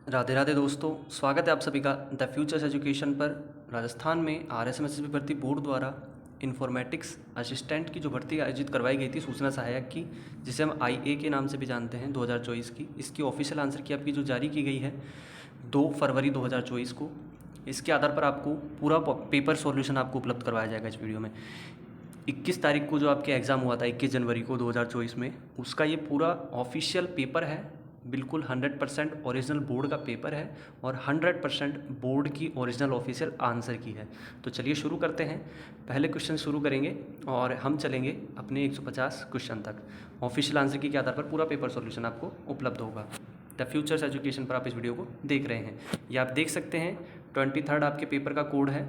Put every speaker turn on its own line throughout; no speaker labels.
राधे राधे दोस्तों, स्वागत है आप सभी का द फ्यूचर्स एजुकेशन पर। राजस्थान में आरएसएमएसएसबी भर्ती बोर्ड द्वारा इन्फॉर्मेटिक्स असिस्टेंट की जो भर्ती आयोजित करवाई गई थी सूचना सहायक की, जिसे हम आईए के नाम से भी जानते हैं, 2024 की, इसकी ऑफिशियल आंसर की आपकी जो जारी की गई है 2 फरवरी 2024 को। इसके आधार पर आपको पूरा पेपर सॉल्यूशन आपको उपलब्ध करवाया जाएगा इस वीडियो में। 21 तारीख को जो आपके एग्ज़ाम हुआ था 21 जनवरी को 2024 में, उसका ये पूरा ऑफिशियल पेपर है। बिल्कुल 100% ओरिजिनल बोर्ड का पेपर है और 100% बोर्ड की ओरिजिनल ऑफिशियल आंसर की है। तो चलिए शुरू करते हैं। पहले क्वेश्चन शुरू करेंगे और हम चलेंगे अपने 150 क्वेश्चन तक। ऑफिशियल आंसर की के आधार पर पूरा पेपर सॉल्यूशन आपको उपलब्ध होगा। द फ्यूचर्स एजुकेशन पर आप इस वीडियो को देख रहे हैं। ये आप देख सकते हैं 23 आपके पेपर का कोड है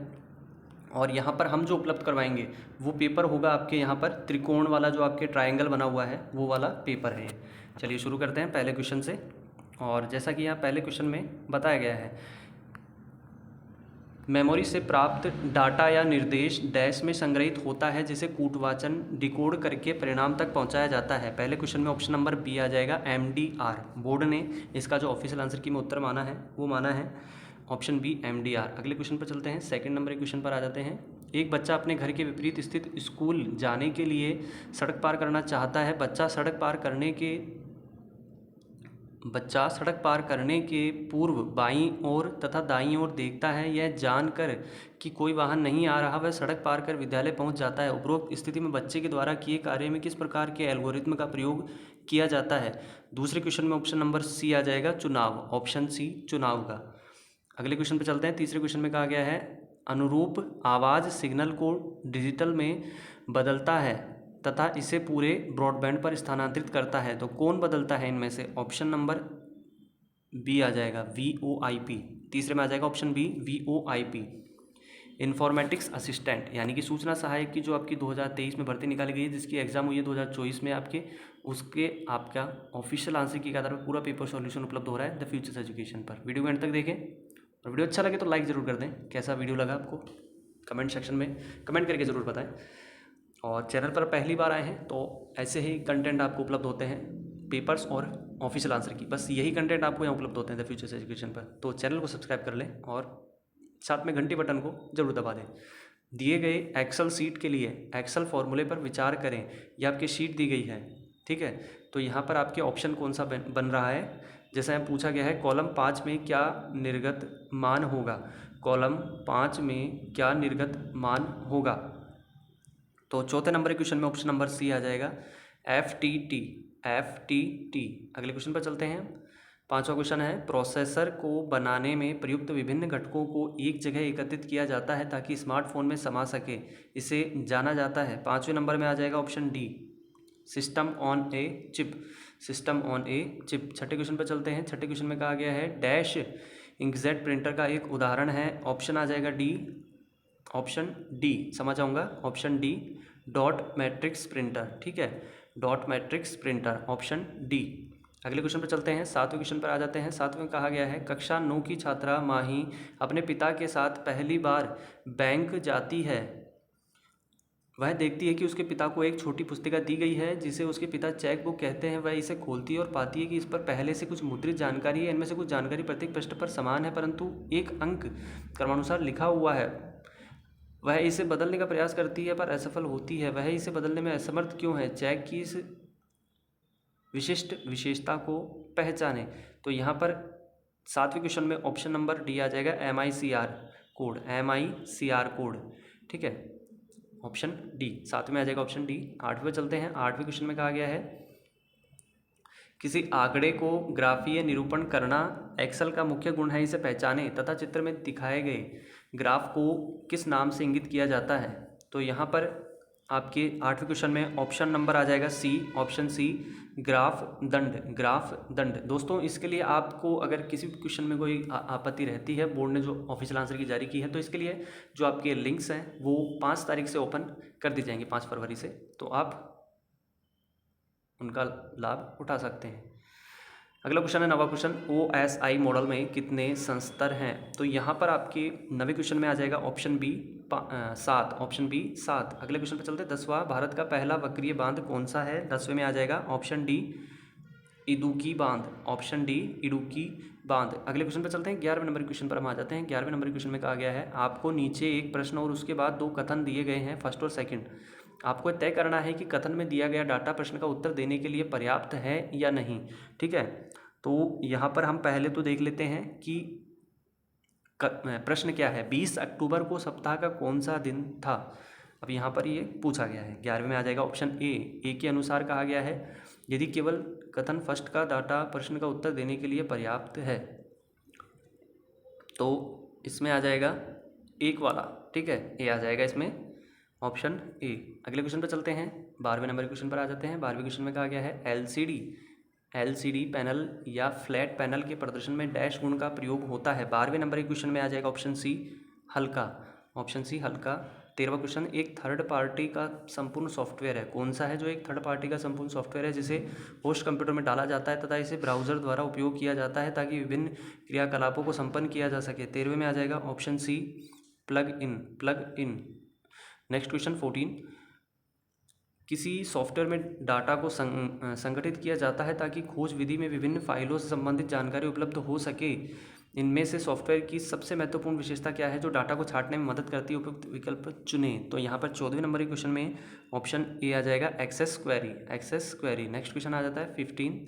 और यहाँ पर हम जो उपलब्ध करवाएंगे वो पेपर होगा आपके यहाँ पर त्रिकोण वाला, जो आपके ट्रायंगल बना हुआ है वो वाला पेपर है। चलिए शुरू करते हैं पहले क्वेश्चन से। और जैसा कि यहाँ पहले क्वेश्चन में बताया गया है, मेमोरी से प्राप्त डाटा या निर्देश डैश में संग्रहित होता है, जिसे कूटवाचन डिकोड करके परिणाम तक पहुंचाया जाता है। पहले क्वेश्चन में ऑप्शन नंबर बी आ जाएगा, MDR। बोर्ड ने इसका जो ऑफिशियल आंसर की में उत्तर माना है वो माना है ऑप्शन बी, MDR। अगले क्वेश्चन पर चलते हैं, सेकंड नंबर के क्वेश्चन पर आ जाते हैं। एक बच्चा अपने घर के विपरीत स्थित स्कूल जाने के लिए सड़क पार करना चाहता है। बच्चा सड़क पार करने के पूर्व बाईं ओर तथा दाईं ओर देखता है। यह जानकर कि कोई वाहन नहीं आ रहा, वह सड़क पार कर विद्यालय पहुंच जाता है। उपरोक्त स्थिति में बच्चे के द्वारा किए कार्य में किस प्रकार के एल्गोरिथम का प्रयोग किया जाता है। दूसरे क्वेश्चन में ऑप्शन नंबर सी आ जाएगा, चुनाव। ऑप्शन सी, चुनाव का। अगले क्वेश्चन पर चलते हैं। तीसरे क्वेश्चन में कहा गया है, अनुरूप आवाज़ सिग्नल को डिजिटल में बदलता है तथा इसे पूरे ब्रॉडबैंड पर स्थानांतरित करता है। तो कौन बदलता है इनमें से? ऑप्शन नंबर बी आ जाएगा, VoIP। तीसरे में आ जाएगा option B, VoIP। Informatics assistant यानी कि सूचना सहायक की जो आपकी 2023 में भर्ती निकाली गई है, जिसकी एग्जाम हुई है 2024 में आपके, उसके आपका ऑफिशियल आंसर की आधार पर पूरा पेपर सॉल्यूशन उपलब्ध हो रहा है द फ्यूचर्स एजुकेशन पर। वीडियो को एंड तक देखें और वीडियो अच्छा लगे तो लाइक ज़रूर कर दें। कैसा वीडियो लगा आपको कमेंट सेक्शन में कमेंट करके ज़रूर बताएं। और चैनल पर पहली बार आए हैं तो ऐसे ही कंटेंट आपको उपलब्ध होते हैं, पेपर्स और ऑफिशियल आंसर की, बस यही कंटेंट आपको यहाँ उपलब्ध होते हैं द फ्यूचर्स एजुकेशन पर। तो चैनल को सब्सक्राइब कर लें और साथ में घंटी बटन को जरूर दबा दें। दिए गए एक्सेल सीट के लिए एक्सेल फॉर्मूले पर विचार करें। यह आपकी शीट दी गई है, ठीक है। तो यहाँ पर आपके ऑप्शन कौन सा बन रहा है, जैसा यहाँ पूछा गया है, कॉलम 5 में क्या निर्गत मान होगा। कॉलम 5 में क्या निर्गत मान होगा। तो चौथे नंबर के क्वेश्चन में ऑप्शन नंबर सी आ जाएगा, FTT। अगले क्वेश्चन पर चलते हैं। पांचवा क्वेश्चन है, प्रोसेसर को बनाने में प्रयुक्त विभिन्न घटकों को एक जगह एकत्रित किया जाता है ताकि स्मार्टफोन में समा सके, इसे जाना जाता है। पांचवें नंबर में आ जाएगा option D, system on a chip. छठे क्वेश्चन पर चलते हैं। छठे क्वेश्चन में कहा गया है, डैश इंकजेट प्रिंटर का एक उदाहरण है। ऑप्शन आ जाएगा डी, ऑप्शन डी समझ आऊँगा, option D, dot matrix printer, ठीक है, dot matrix printer, option D. अगले क्वेश्चन पर चलते हैं। सातवें क्वेश्चन पर आ जाते हैं। सातवें में कहा गया है, कक्षा 9 की छात्रा माही अपने पिता के साथ पहली बार बैंक जाती है। वह देखती है कि उसके पिता को एक छोटी पुस्तिका दी गई है जिसे उसके पिता चेक बुक कहते हैं। वह इसे खोलती है और पाती है कि इस पर पहले से कुछ मुद्रित जानकारी है। इनमें से कुछ जानकारी प्रत्येक पृष्ठ पर समान है परंतु एक अंक क्रमानुसार लिखा हुआ है। वह इसे बदलने का प्रयास करती है पर असफल होती है। वह इसे बदलने में असमर्थ क्यों है? चेक की इस विशिष्ट विशेषता को पहचाने। तो यहाँ पर सातवें क्वेश्चन में ऑप्शन नंबर डी आ जाएगा, MICR कोड, ठीक है, ऑप्शन डी। सातवें में आ जाएगा ऑप्शन डी। आठवें पे चलते हैं। आठवें क्वेश्चन में कहा गया है, किसी आंकड़े को ग्राफीय निरूपण करना एक्सेल का मुख्य गुण है, इसे पहचाने तथा चित्र में दिखाए गए ग्राफ को किस नाम से इंगित किया जाता है। तो यहाँ पर आपके आठवें क्वेश्चन में ऑप्शन नंबर आ जाएगा सी, ऑप्शन सी, ग्राफ दंड। दोस्तों इसके लिए आपको अगर किसी भी क्वेश्चन में कोई आपत्ति रहती है, बोर्ड ने जो ऑफिशियल आंसर की जारी की है, तो इसके लिए जो आपके लिंक्स हैं वो 5 तारीख से ओपन कर दी जाएंगे, 5 फरवरी से, तो आप उनका लाभ उठा सकते हैं। अगला क्वेश्चन है, नवा क्वेश्चन, OSI मॉडल में कितने संस्तर हैं। तो यहाँ पर आपके नवे क्वेश्चन में आ जाएगा ऑप्शन बी 7, ऑप्शन बी 7। अगले क्वेश्चन पर चलते हैं। 10वां, भारत का पहला वक्रीय बांध कौन सा है। 10वें में आ जाएगा ऑप्शन डी, इदुक्की बांध, ऑप्शन डी इडुक्की बांध। अगले क्वेश्चन पर चलते हैं। 11वें नंबर के क्वेश्चन पर हम आ जाते हैं। 11वें नंबर के क्वेश्चन में कहा गया है आपको नीचे एक प्रश्न और उसके बाद दो कथन दिए गए हैं, फर्स्ट और सेकंड। आपको तय करना है कि कथन में दिया गया डाटा प्रश्न का उत्तर देने के लिए पर्याप्त है या नहीं। ठीक है, तो यहाँ पर हम पहले तो देख लेते हैं कि प्रश्न क्या है। 20 अक्टूबर को सप्ताह का कौन सा दिन था। अब यहाँ पर ये पूछा गया है। 11वें में आ जाएगा ऑप्शन ए के अनुसार कहा गया है यदि केवल कथन फर्स्ट का डाटा प्रश्न का उत्तर देने के लिए पर्याप्त है, तो इसमें आ जाएगा एक वाला। ठीक है, ए आ जाएगा इसमें, ऑप्शन ए। अगले क्वेश्चन पर चलते हैं। 12वें नंबर के क्वेश्चन पर आ जाते हैं। 12वें क्वेश्चन में कहा गया है एलसीडी पैनल या फ्लैट पैनल के प्रदर्शन में डैश गुण का प्रयोग होता है। 12वें नंबर के क्वेश्चन में आ जाएगा ऑप्शन सी हल्का, ऑप्शन सी हल्का। 13वां क्वेश्चन एक थर्ड पार्टी का संपूर्ण सॉफ्टवेयर है। कौन सा है जो एक थर्ड पार्टी का संपूर्ण सॉफ्टवेयर है जिसे होस्ट कंप्यूटर में डाला जाता है तथा इसे ब्राउज़र द्वारा उपयोग किया जाता है ताकि विभिन्न क्रियाकलापों को संपन्न किया जा सके। 13वें में आ जाएगा option C plug in. Next question 14, किसी सॉफ्टवेयर में डाटा को संगठित किया जाता है ताकि खोज विधि में विभिन्न फाइलों से संबंधित जानकारी उपलब्ध हो सके। इनमें से सॉफ्टवेयर की सबसे महत्वपूर्ण विशेषता क्या है जो डाटा को छांटने में मदद करती है, उपयुक्त विकल्प चुनें। तो यहाँ पर 14वें नंबर के क्वेश्चन में ऑप्शन ए आ जाएगा एक्सेस क्वेरी। नेक्स्ट क्वेश्चन आ जाता है 15,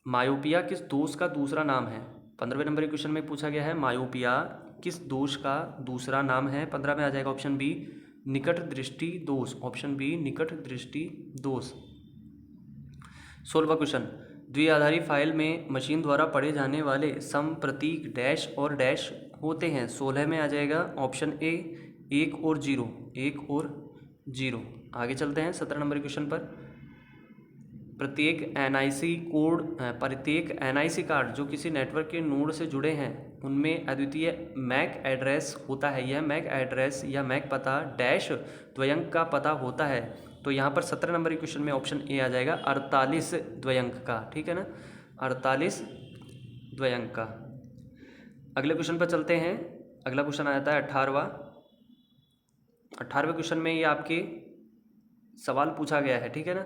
मायोपिया किस दोष का दूसरा नाम है। 15वें नंबर के क्वेश्चन में पूछा गया है मायोपिया किस दोष का दूसरा नाम है। 15 में आ जाएगा ऑप्शन बी निकट दृष्टि दोष, ऑप्शन बी निकट दृष्टि दोष। 16वां क्वेश्चन, द्विआधारी फाइल में मशीन द्वारा पढ़े जाने वाले सम प्रतीक डैश और डैश होते हैं। 16 में आ जाएगा ऑप्शन ए 1 और 0। आगे चलते हैं 17 नंबर क्वेश्चन पर। प्रत्येक एनआईसी कार्ड जो किसी नेटवर्क के नोड से जुड़े हैं उनमें अद्वितीय मैक एड्रेस होता है। यह मैक एड्रेस या मैक पता डैश द्वयंक का पता होता है। तो यहाँ पर 17 नंबर क्वेश्चन में ऑप्शन ए आ जाएगा 48 द्वयंक का। ठीक है ना, 48 द्वयंक का। अगले क्वेश्चन पर चलते हैं। अगला क्वेश्चन आ जाता है 18वें क्वेश्चन में ये आपके सवाल पूछा गया है। ठीक है ना,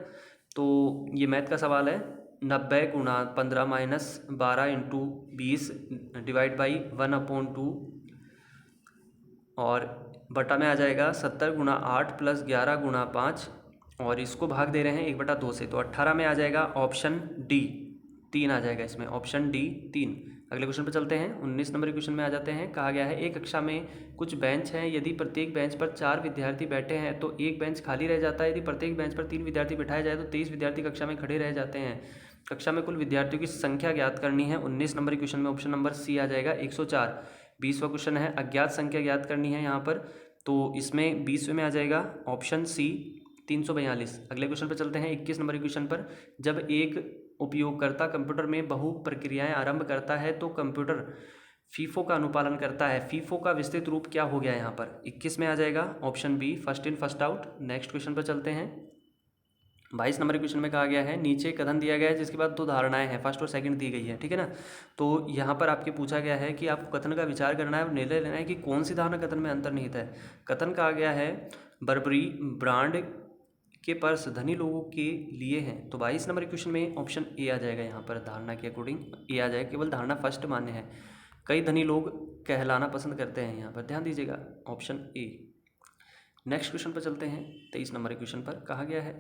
तो ये मैथ का सवाल है। 90 गुणा 15 माइनस 12 इंटू 20 डिवाइड बाई 1/2 और बटा में आ जाएगा 70 गुणा 8 प्लस 11 गुणा 5 और इसको भाग दे रहे हैं 1/2 से। तो 18 में आ जाएगा ऑप्शन डी 3 आ जाएगा इसमें, ऑप्शन डी 3। अगले क्वेश्चन पर चलते हैं। 19 नंबर के क्वेश्चन में आ जाते हैं। कहा गया है एक कक्षा में कुछ बेंच हैं, यदि प्रत्येक बेंच पर 4 विद्यार्थी बैठे हैं तो एक बेंच खाली रह जाता है। यदि प्रत्येक बेंच पर 3 विद्यार्थी बिठाए जाए तो 23 विद्यार्थी कक्षा में खड़े रह जाते हैं। कक्षा में कुल विद्यार्थियों की संख्या ज्ञात करनी है। 19 नंबर के क्वेश्चन में ऑप्शन नंबर सी आ जाएगा 104। 20वां क्वेश्चन है अज्ञात संख्या ज्ञात करनी है यहाँ पर, तो इसमें 20वें में आ जाएगा ऑप्शन सी 342। अगले क्वेश्चन पर चलते हैं। 21 नंबर के क्वेश्चन पर, जब एक उपयोगकर्ता कंप्यूटर में बहु प्रक्रियाएं आरंभ करता है तो कंप्यूटर फीफो का अनुपालन करता है। फीफो का विस्तृत रूप क्या हो गया यहाँ पर। 21 में आ जाएगा option B first in first out. Next question पर चलते हैं। 22 नंबर के क्वेश्चन में कहा गया है नीचे कथन दिया गया है जिसके बाद 2 धारणाएं हैं, फर्स्ट और सेकंड दी गई है। ठीक है ना, तो यहाँ पर आपके पूछा गया है कि आपको कथन का विचार करना है और निर्णय लेना है कि कौन सी धारणा कथन में अंतर्निहित है। कथन कहा गया है बर्बरी ब्रांड के पर्स धनी लोगों के लिए हैं। तो 22 नंबर क्वेश्चन में ऑप्शन ए आ जाएगा। यहाँ पर धारणा के अकॉर्डिंग ए आ जाएगा, केवल धारणा फर्स्ट मान्य है। कई धनी लोग कहलाना पसंद करते हैं, यहाँ पर ध्यान दीजिएगा, ऑप्शन ए। नेक्स्ट क्वेश्चन पर चलते हैं। 23 नंबर क्वेश्चन पर कहा गया है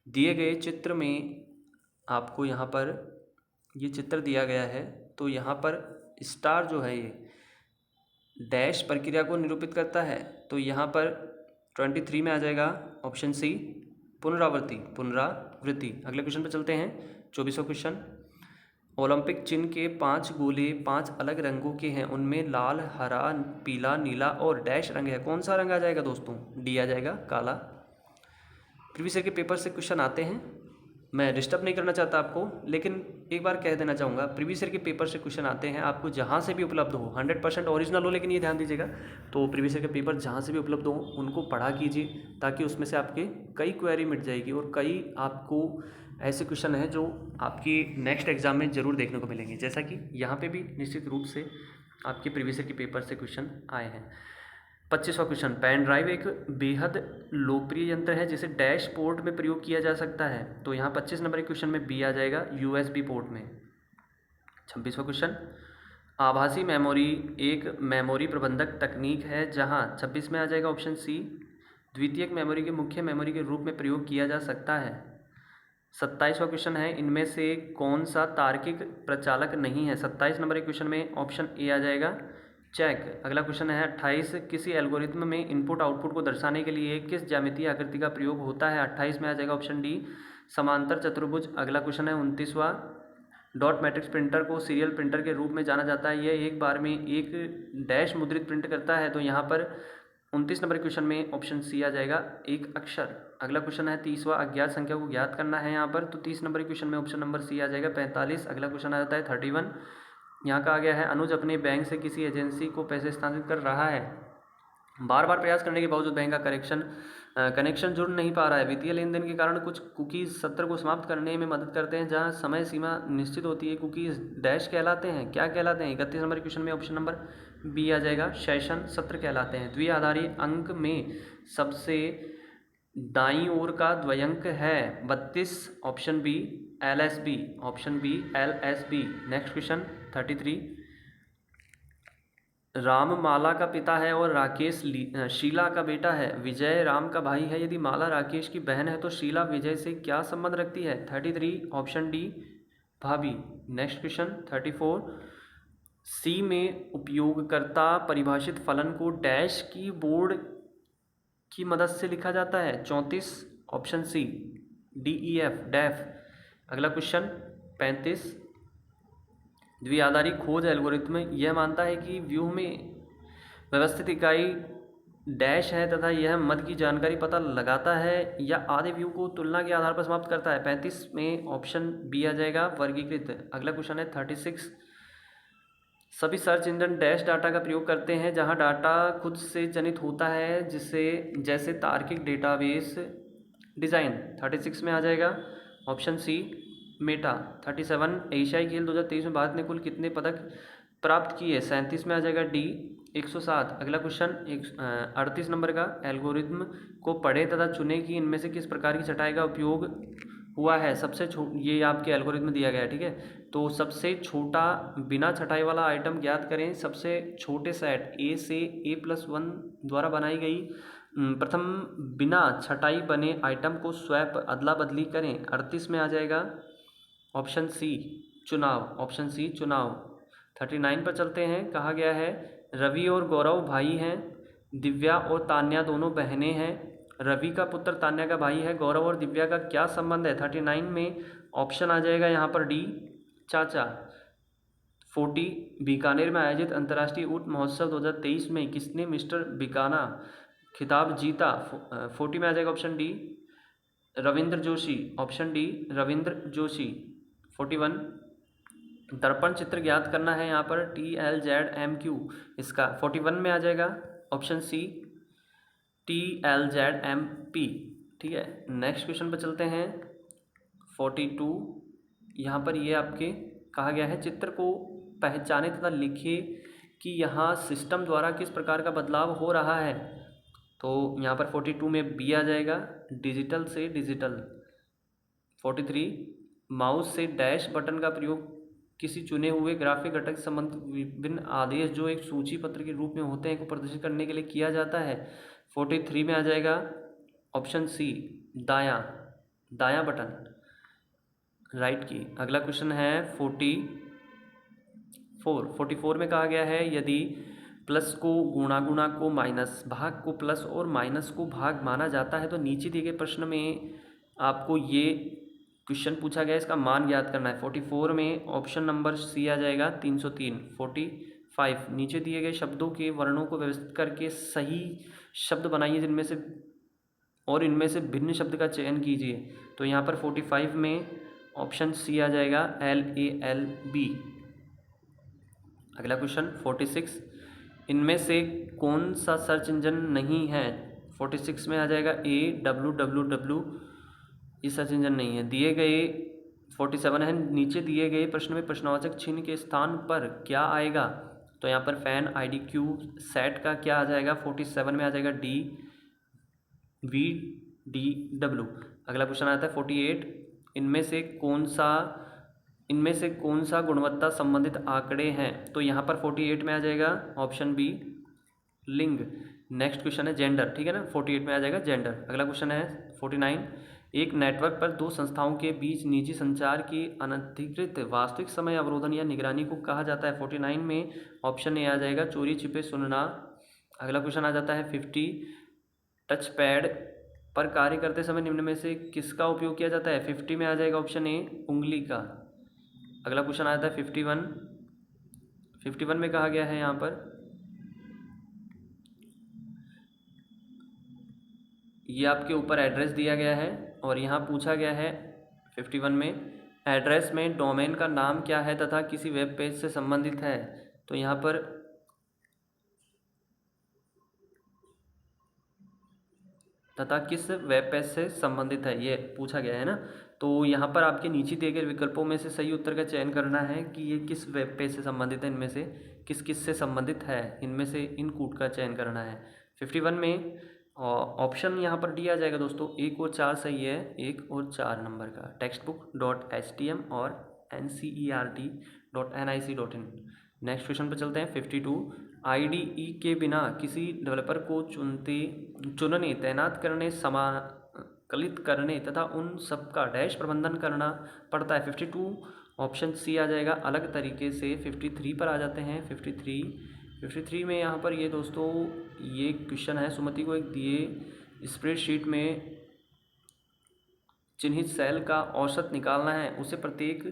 दिए गए चित्र में आपको यहाँ पर ये चित्र दिया गया है, तो यहाँ पर स्टार जो है ये डैश प्रक्रिया को निरूपित करता है। तो यहाँ पर 23 में आ जाएगा ऑप्शन सी पुनरावृत्ति। अगले क्वेश्चन पर चलते हैं। 24वां क्वेश्चन, ओलंपिक चिन्ह के 5 गोले 5 अलग रंगों के हैं, उनमें लाल, हरा, पीला, नीला और डैश रंग है। कौन सा रंग आ जाएगा दोस्तों, डी आ जाएगा काला। प्रीवियस ईयर के पेपर से क्वेश्चन आते हैं, मैं डिस्टर्ब नहीं करना चाहता आपको, लेकिन एक बार कह देना चाहूँगा प्रीवियस ईयर के पेपर से क्वेश्चन आते हैं, आपको जहाँ से भी उपलब्ध हो 100% ओरिजिनल हो, लेकिन ये ध्यान दीजिएगा। तो प्रीवियस ईयर के पेपर जहाँ से भी उपलब्ध हो उनको पढ़ा कीजिए ताकि उसमें से आपके कई क्वेरी मिट जाएगी और कई आपको ऐसे क्वेश्चन हैं जो आपकी नेक्स्ट एग्जाम में ज़रूर देखने को मिलेंगे, जैसा कि यहाँ पर भी निश्चित रूप से आपके प्रीवियस ईयर के पेपर से क्वेश्चन आए हैं। 25वां क्वेश्चन, पेन ड्राइव एक बेहद लोकप्रिय यंत्र है जिसे डैश पोर्ट में प्रयोग किया जा सकता है। तो यहाँ 25 नंबर के क्वेश्चन में बी आ जाएगा, यूएसबी पोर्ट में। 26वां क्वेश्चन, आभासी मेमोरी एक मेमोरी प्रबंधक तकनीक है जहाँ 26 में आ जाएगा ऑप्शन सी, द्वितीयक मेमोरी के मुख्य मेमोरी के रूप में प्रयोग किया जा सकता है। 27वां क्वेश्चन है, इनमें से कौन सा तार्किक प्रचालक नहीं है। 27 नंबर के क्वेश्चन में ऑप्शन ए आ जाएगा, चेक। अगला क्वेश्चन है 28, किसी एल्गोरिथम में इनपुट आउटपुट को दर्शाने के लिए किस ज्यामितीय आकृति का प्रयोग होता है। 28 में आ जाएगा ऑप्शन डी, समांतर चतुर्भुज। अगला क्वेश्चन है 29वां, डॉट मैट्रिक्स प्रिंटर को सीरियल प्रिंटर के रूप में जाना जाता है, यह एक बार में एक डैश मुद्रित प्रिंट करता है। तो यहाँ पर 29 नंबर क्वेश्चन में ऑप्शन सी आ जाएगा, एक अक्षर। अगला क्वेश्चन है 30वां, अज्ञात संख्या को ज्ञात करना है यहाँ पर। तो 30 नंबर क्वेश्चन में ऑप्शन नंबर सी आ जाएगा, 45। अगला क्वेश्चन आ जाता है 31, यहाँ का आ गया है, अनुज अपने बैंक से किसी एजेंसी को पैसे स्थानांतरित कर रहा है, बार बार प्रयास करने के बावजूद बैंक का कनेक्शन जुड़ नहीं पा रहा है। वित्तीय लेन देन के कारण कुछ कुकीज़ सत्र को समाप्त करने में मदद करते हैं जहां समय सीमा निश्चित होती है। कुकीज़ डैश कहलाते हैं, क्या कहलाते हैं। 31 नंबर क्वेश्चन में ऑप्शन नंबर बी आ जाएगा, सेशन सत्र कहलाते हैं। द्विआधारी अंक में सबसे दाईं ओर का द्वयंक है 32, option B LSB, option B LSB। Next question 33, Ram Mala का पिता है और राकेश शीला का बेटा है। विजय राम का भाई है, यदि माला राकेश की बहन है तो शीला विजय से क्या संबंध रखती है। 33 ऑप्शन डी, भाभी। नेक्स्ट क्वेश्चन 34, सी में उपयोगकर्ता परिभाषित फलन को डैश की बोर्ड की मदद से लिखा जाता है। 34 ऑप्शन सी, DEF, डेफ। अगला क्वेश्चन 35, द्विआधारी खोज एल्गोरिथम यह मानता है कि व्यूह में व्यवस्थित इकाई डैश है तथा यह मद की जानकारी पता लगाता है या आधे व्यू को तुलना के आधार पर समाप्त करता है। 35 में ऑप्शन बी आ जाएगा, वर्गीकृत। अगला क्वेश्चन है 36, सभी सर्च इंजन डैश डाटा का प्रयोग करते हैं जहां डाटा खुद से जनित होता है, जिसे जैसे तार्किक डेटाबेस डिज़ाइन। 36 में आ जाएगा ऑप्शन सी, मेटा। 37, एशियाई खेल 2023 में भारत ने कुल कितने पदक प्राप्त किए। 37 में आ जाएगा डी, 107। अगला क्वेश्चन 38 नंबर का, एल्गोरिथम को पढ़े तथा चुने कि इनमें से किस प्रकार की छटाई का उपयोग हुआ है। ये आपके एल्गोरिथम दिया गया है, ठीक है। तो सबसे छोटा बिना छटाई वाला आइटम ज्ञात करें। सबसे छोटे सेट ए से A+1 द्वारा बनाई गई प्रथम बिना छटाई बने आइटम को स्वैप अदला बदली करें। 38 में आ जाएगा ऑप्शन सी, चुनाव। ऑप्शन सी, चुनाव। 39 पर चलते हैं। कहा गया है, रवि और गौरव भाई हैं, दिव्या और तान्या दोनों बहनें हैं। रवि का पुत्र तान्या का भाई है, गौरव और दिव्या का क्या संबंध है। 39 में ऑप्शन आ जाएगा यहाँ पर डी, चाचा। 40, बीकानेर में आयोजित अंतर्राष्ट्रीय ऊंट महोत्सव 2023 में किसने मिस्टर बीकाना खिताब जीता। 40 में आ जाएगा option D, Ravindra Joshi. Option D, Ravindra Joshi. 41, दर्पण चित्र ज्ञात करना है यहाँ पर, TLZMQ इसका। 41 में आ जाएगा ऑप्शन सी, TLZMP, ठीक है। नेक्स्ट क्वेश्चन पर चलते हैं 42, यहाँ पर ये आपके कहा गया है, चित्र को पहचाने तथा लिखे कि यहाँ सिस्टम द्वारा किस प्रकार का बदलाव हो रहा है। तो यहाँ पर 42 में बी आ जाएगा, डिजिटल से डिजिटल। 43, माउस से डैश बटन का प्रयोग किसी चुने हुए ग्राफिक घटक संबंधित विभिन्न आदेश जो एक सूची पत्र के रूप में होते हैं को प्रदर्शित करने के लिए किया जाता है। 43 में आ जाएगा ऑप्शन सी, दायां, दायां बटन, राइट की। अगला क्वेश्चन है 44 में कहा गया है, यदि प्लस को गुणा को माइनस, भाग को प्लस और माइनस को भाग माना जाता है तो नीचे दिए गए प्रश्न में आपको ये क्वेश्चन पूछा गया, इसका मान ज्ञात करना है। 44 में ऑप्शन नंबर सी आ जाएगा, 303। 45, नीचे दिए गए शब्दों के वर्णों को व्यवस्थित करके सही शब्द बनाइए जिनमें से और इनमें से भिन्न शब्द का चयन कीजिए। तो यहाँ पर 45 में ऑप्शन सी आ जाएगा, LALB। अगला क्वेश्चन 46, इनमें से कौन सा सर्च इंजन नहीं है। 46 में आ जाएगा A, www, ये सर्च इंजन नहीं है। दिए गए 47 है, नीचे दिए गए प्रश्न में प्रश्नवाचक चिन्ह के स्थान पर क्या आएगा। तो यहाँ पर फैन IDQ सेट का क्या आ जाएगा, 47 में आ जाएगा DVDW। अगला क्वेश्चन आता है 48, इनमें से कौन सा गुणवत्ता संबंधित आंकड़े हैं। तो यहाँ पर 48 में आ जाएगा ऑप्शन बी लिंग। नेक्स्ट क्वेश्चन है जेंडर, ठीक है ना, 48 में आ जाएगा जेंडर। अगला क्वेश्चन है 49, एक नेटवर्क पर दो संस्थाओं के बीच निजी संचार की अनधिकृत वास्तविक समय अवरोधन या निगरानी को कहा जाता है। 49 में ऑप्शन ए आ जाएगा चोरी छिपे सुनना। अगला क्वेश्चन आ जाता है 50, टच पैड पर कार्य करते समय निम्न में से किसका उपयोग किया जाता है। 50 में आ जाएगा ऑप्शन ए उंगली का। अगला क्वेश्चन आता है 51 में कहा गया है यहाँ पर, ये आपके ऊपर एड्रेस दिया गया है और यहाँ पूछा गया है 51 में एड्रेस में डोमेन का नाम क्या है तथा किसी वेब पेज से संबंधित है। तो यहाँ पर तथा किस वेब पेज से संबंधित है ये पूछा गया है ना। तो यहाँ पर आपके नीचे दिए गए विकल्पों में से सही उत्तर का चयन करना है कि ये किस वेब पेज से संबंधित है, इनमें से किस से संबंधित है, इनमें से इन कूट का चयन करना है। 51 में ऑप्शन यहाँ पर डी आ जाएगा दोस्तों, 1 और 4 सही है, 1 और 4 नंबर का textbook.htm और ncert.nic.in। नेक्स्ट क्वेश्चन पर चलते हैं 52, IDE के बिना किसी डेवलपर को चुनने, तैनात करने, समाकलित करने तथा उन सबका डैश प्रबंधन करना पड़ता है। 52 ऑप्शन सी आ जाएगा अलग तरीके से। 53 पर आ जाते हैं। 53 में यहाँ पर ये दोस्तों ये क्वेश्चन है, सुमति को एक दिए स्प्रेडशीट में चिन्हित सेल का औसत निकालना है, उसे प्रत्येक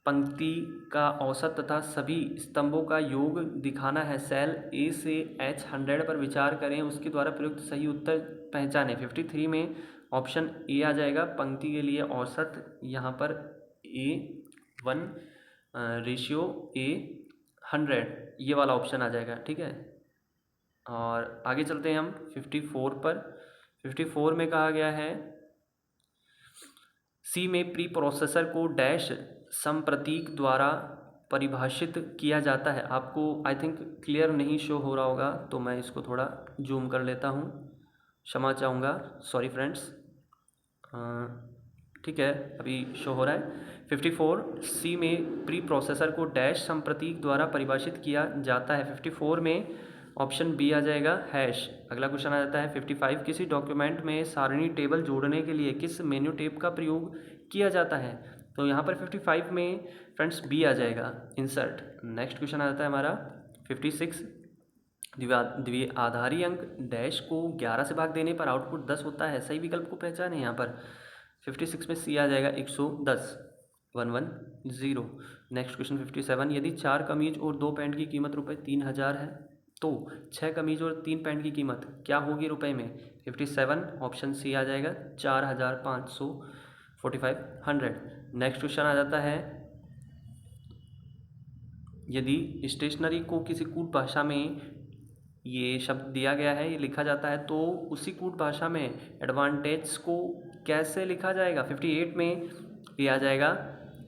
पंक्ति का औसत तथा सभी स्तंभों का योग दिखाना है। सेल ए से H100 पर विचार करें, उसके द्वारा प्रयुक्त सही उत्तर पहचानें। 53 में ऑप्शन ए आ जाएगा पंक्ति के लिए औसत, यहाँ पर A1:A100 ये वाला ऑप्शन आ जाएगा, ठीक है। और आगे चलते हैं हम 54 पर। 54 में कहा गया है सी में प्री प्रोसेसर को डैश सम प्रतीक द्वारा परिभाषित किया जाता है। आपको आई थिंक क्लियर नहीं शो हो रहा होगा, तो मैं इसको थोड़ा जूम कर लेता हूँ, क्षमा चाहूँगा, सॉरी फ्रेंड्स। ठीक है, अभी शो हो रहा है। 54 सी में प्री प्रोसेसर को डैश सम प्रतीक द्वारा परिभाषित किया जाता है। 54 में ऑप्शन बी आ जाएगा हैश। अगला क्वेश्चन आ जाता है 55, किसी डॉक्यूमेंट में सारणी टेबल जोड़ने के लिए किस मेन्यू टेप का प्रयोग किया जाता है। तो यहाँ पर 55 में फ्रेंड्स बी आ जाएगा इंसर्ट। नेक्स्ट क्वेश्चन आ जाता है हमारा 56, द्विआधारी अंक डैश को 11 से भाग देने पर आउटपुट 10 होता है, सही विकल्प को पहचाने। यहाँ पर 56 में सी आ जाएगा 110, 110। नेक्स्ट क्वेश्चन 57, यदि 4 कमीज और 2 पैंट की कीमत ₹3000 है तो 6 कमीज और 3 पैंट की कीमत क्या होगी रुपए में। 57 ऑप्शन सी आ जाएगा 4500, 4500। नेक्स्ट क्वेश्चन आ जाता है, यदि स्टेशनरी को किसी कूट भाषा में ये शब्द दिया गया है, ये लिखा जाता है, तो उसी कूट भाषा में एडवांटेज को कैसे लिखा जाएगा। 58 में ये आ जाएगा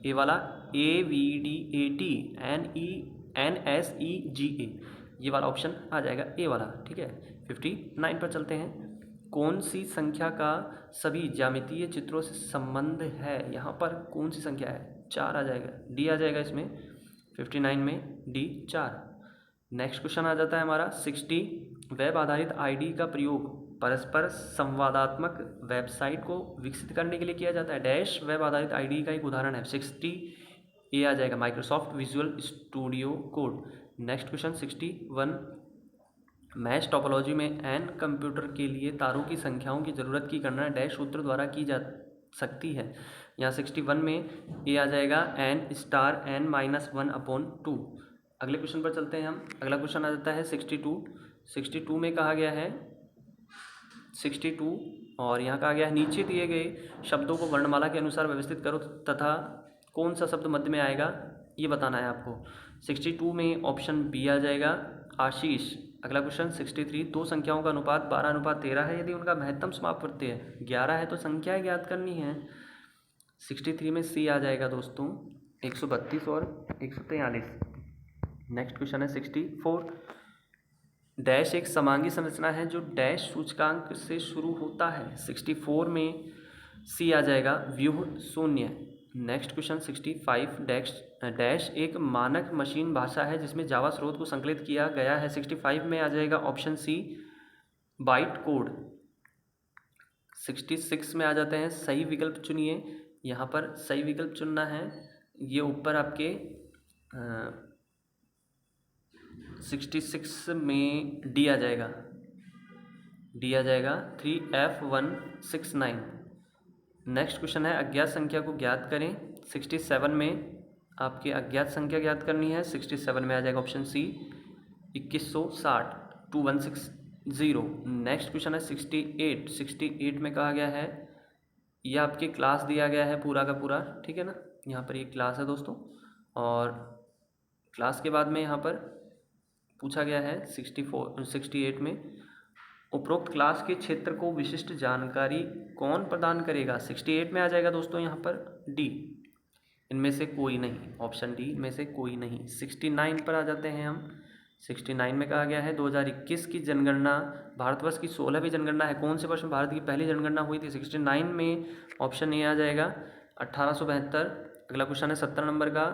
ए वाला AVDAT ये वाला ऑप्शन आ जाएगा ए वाला, ठीक है। 59 पर चलते हैं, कौन सी संख्या का सभी ज्यामितीय चित्रों से संबंध है। यहाँ पर कौन सी संख्या है, 4 आ जाएगा, डी आ जाएगा इसमें। 59 में डी 4। नेक्स्ट क्वेश्चन आ जाता है हमारा 60, वेब आधारित आईडी का प्रयोग परस्पर संवादात्मक वेबसाइट को विकसित करने के लिए किया जाता है। डैश वेब आधारित आईडी का एक उदाहरण है। 60 ये आ जाएगा Microsoft visual studio code. Next question 61, mesh topology में एन कंप्यूटर के लिए तारों की संख्याओं की ज़रूरत की गणना डैश सूत्र द्वारा की जा सकती है। यहाँ 61 में ये आ जाएगा n*n-1/2। अगले क्वेश्चन पर चलते हैं हम। अगला क्वेश्चन आ जाता है 62 में कहा गया है 62 और यहाँ कहा गया है नीचे दिए गए शब्दों को वर्णमाला के अनुसार व्यवस्थित करो तथा कौन सा शब्द मध्य में आएगा ये बताना है आपको। 62 में ऑप्शन बी आ जाएगा आशीष। अगला क्वेश्चन 63, दो संख्याओं का अनुपात 12:13 है यदि उनका महत्तम समापवर्ती है 11 है तो संख्याएं ज्ञात करनी है। 63 में सी आ जाएगा दोस्तों 132 और 143। नेक्स्ट क्वेश्चन है 64। डैश एक समांगी संरचना है जो डैश सूचकांक से शुरू होता है। 64 में सी आ जाएगा व्यूह शून्य। Next question 65। डैश एक मानक मशीन भाषा है जिसमें जावा स्रोत को संकलित किया गया है। 65 में आ जाएगा ऑप्शन सी बाइट कोड। 66 में आ जाते हैं सही विकल्प चुनिए। यहाँ पर सही विकल्प चुनना है। ये ऊपर आपके 66 में डी आ जाएगा। 3F169। नेक्स्ट क्वेश्चन है अज्ञात संख्या को ज्ञात करें। 67 में आपकी अज्ञात संख्या ज्ञात करनी है। 67 में आ जाएगा ऑप्शन सी 2160 2160। नेक्स्ट क्वेश्चन है 68। 68 में कहा गया है, यह आपके क्लास दिया गया है पूरा का पूरा, ठीक है ना। यहाँ पर ये क्लास है दोस्तों, और क्लास के बाद में यहाँ पर पूछा गया है 68 में उपरोक्त क्लास के क्षेत्र को विशिष्ट जानकारी कौन प्रदान करेगा। 68 में आ जाएगा दोस्तों यहाँ पर डी, इनमें से कोई नहीं। ऑप्शन डी में से कोई नहीं। 69 पर आ जाते हैं हम। 69 में कहा गया है 2021 की जनगणना भारतवर्ष की 16वीं जनगणना है। कौन से वर्ष में भारत की पहली जनगणना हुई थी। 69 में ऑप्शन ए आ जाएगा 1872। अगला क्वेश्चन है 70 नंबर का।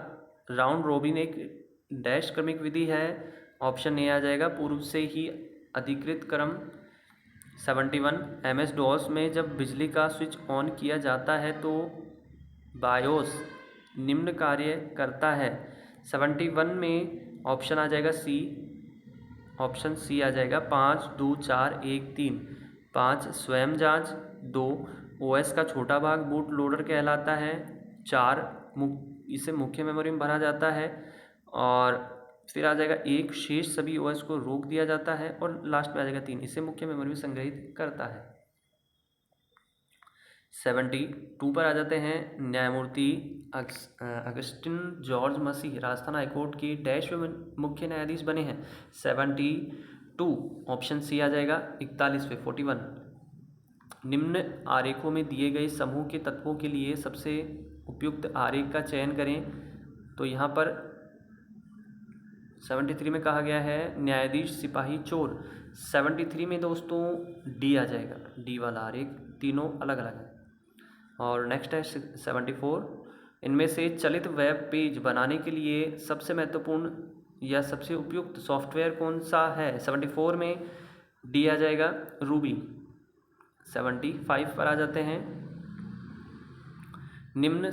राउंड रोबिन एक डैश क्रमिक विधि है। ऑप्शन ए आ जाएगा पूर्व से ही अधिकृत क्रम। 71। MS DOS में जब बिजली का स्विच ऑन किया जाता है तो बायोस निम्न कार्य करता है। 71 में ऑप्शन आ जाएगा सी। ऑप्शन सी आ जाएगा 5 2 4 1 3। 5 स्वयं जांच। 2 OS का छोटा भाग बूट लोडर कहलाता है। 4 इसे मुख्य मेमोरी में भरा जाता है। और फिर आ जाएगा 1 शेष सभी OS को रोक दिया जाता है। और लास्ट में आ जाएगा 3 इसे मुख्य मेमोरी में संग्रहित करता है। 72 पर आ जाते हैं। न्यायमूर्ति अगस्टिन जॉर्ज मसीह राजस्थान हाईकोर्ट के डैश में मुख्य न्यायाधीश बने हैं। 72 ऑप्शन सी आ जाएगा 41वें 41। निम्न आरेखों में दिए गए समूह के तत्वों के लिए सबसे उपयुक्त आरेख का चयन करें। तो यहाँ पर 73 में कहा गया है न्यायाधीश सिपाही चोर। 73 में दोस्तों डी आ जाएगा, डी वाला आरेख, तीनों अलग अलग है। और नेक्स्ट है 74। इनमें से चलित वेब पेज बनाने के लिए सबसे महत्वपूर्ण या सबसे उपयुक्त सॉफ्टवेयर कौन सा है। 74 में डी आ जाएगा रूबी। 75 पर आ जाते हैं निम्न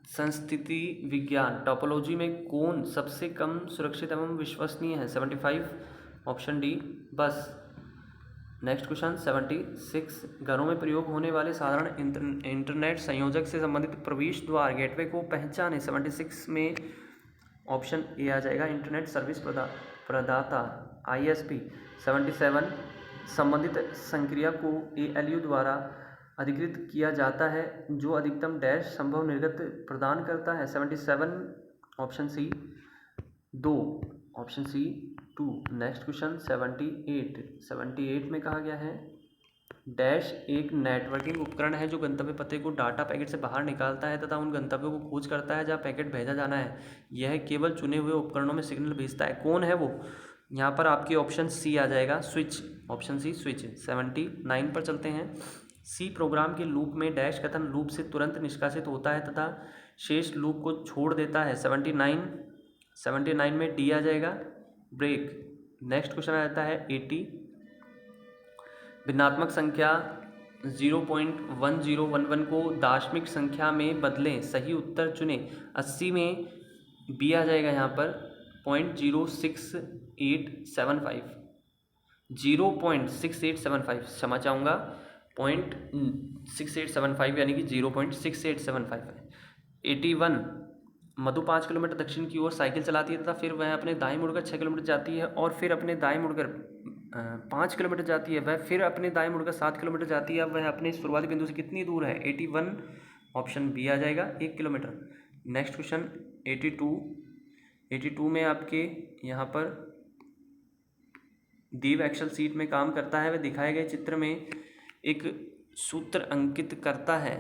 संस्थिति विज्ञान टोपोलॉजी में कौन सबसे कम सुरक्षित एवं विश्वसनीय है। 75 ऑप्शन डी बस। Next question 76। घरों में प्रयोग होने वाले साधारण इंटरनेट संयोजक से संबंधित प्रवेश द्वार गेटवे को पहचाने। 76 में ऑप्शन ए आ जाएगा इंटरनेट सर्विस प्रदाता ISP। 77 संबंधित संक्रिया को ALU द्वारा अधिकृत किया जाता है जो अधिकतम डैश संभव निर्गत प्रदान करता है। 77 option C 2 option C 2। Next question 78 में कहा गया है डैश एक नेटवर्किंग उपकरण है जो गंतव्य पते को डाटा पैकेट से बाहर निकालता है तथा उन गंतव्यों को खोज करता है जहाँ पैकेट भेजा जाना है। यह केवल चुने हुए उपकरणों में सिग्नल भेजता है। कौन है वो। यहाँ पर आपकी ऑप्शन सी आ जाएगा स्विच। Option C switch. 79 पर चलते हैं। सी प्रोग्राम के लूप में डैश कथन लूप से तुरंत निष्कासित होता है तथा शेष लूप को छोड़ देता है। 79 में डी आ जाएगा ब्रेक। नेक्स्ट क्वेश्चन आ जाता है 80। भिन्नात्मक संख्या 0.1011 को दाशमिक संख्या में बदलें। सही उत्तर चुनें। 80 में बी आ जाएगा यहाँ पर 0.06875 0.6875 क्षमा चाहूँगा 0.6875 यानी कि 0.6875 है। 81 मधु 5 किलोमीटर दक्षिण की ओर साइकिल चलाती है तथा फिर वह अपने दाएं मुड़कर 6 किलोमीटर जाती है और फिर अपने दाएं मुड़कर 5 किलोमीटर जाती है। वह फिर अपने दाएं मुड़कर 7 किलोमीटर जाती है। वह अपने शुरुआती बिंदु से कितनी दूर है। 81 ऑप्शन बी आ जाएगा 1 किलोमीटर। नेक्स्ट क्वेश्चन 82 में आपके यहाँ पर दीव एक्सेल सीट में काम करता है। वह दिखाए गए चित्र में एक सूत्र अंकित करता है।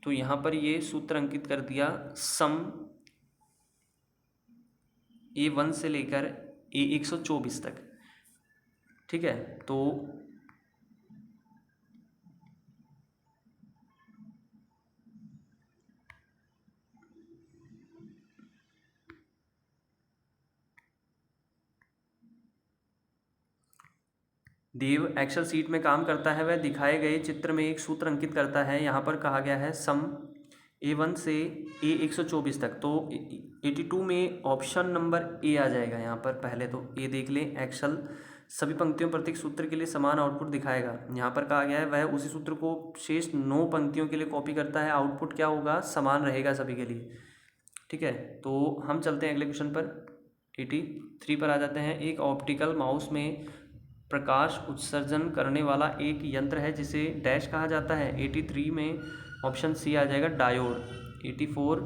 तो यहाँ पर ये सूत्र अंकित कर दिया सम A1 से लेकर A124 तक। ठीक है, तो देव एक्सेल सीट में काम करता है, वह दिखाए गए चित्र में एक सूत्र अंकित करता है। यहाँ पर कहा गया है सम A1 से A124 तक, तो 82 में ऑप्शन नंबर ए आ जाएगा। यहाँ पर पहले तो ए देख लें, एक्सेल सभी पंक्तियों प्रत्येक सूत्र के लिए समान आउटपुट दिखाएगा। यहाँ पर कहा गया है वह उसी सूत्र को शेष 9 पंक्तियों के लिए कॉपी करता है, आउटपुट क्या होगा, समान रहेगा सभी के लिए। ठीक है, तो हम चलते हैं अगले क्वेश्चन पर। 83 पर आ जाते हैं। एक ऑप्टिकल माउस में प्रकाश उत्सर्जन करने वाला एक यंत्र है जिसे डैश कहा जाता है। 83 में ऑप्शन सी आ जाएगा डायोड। 84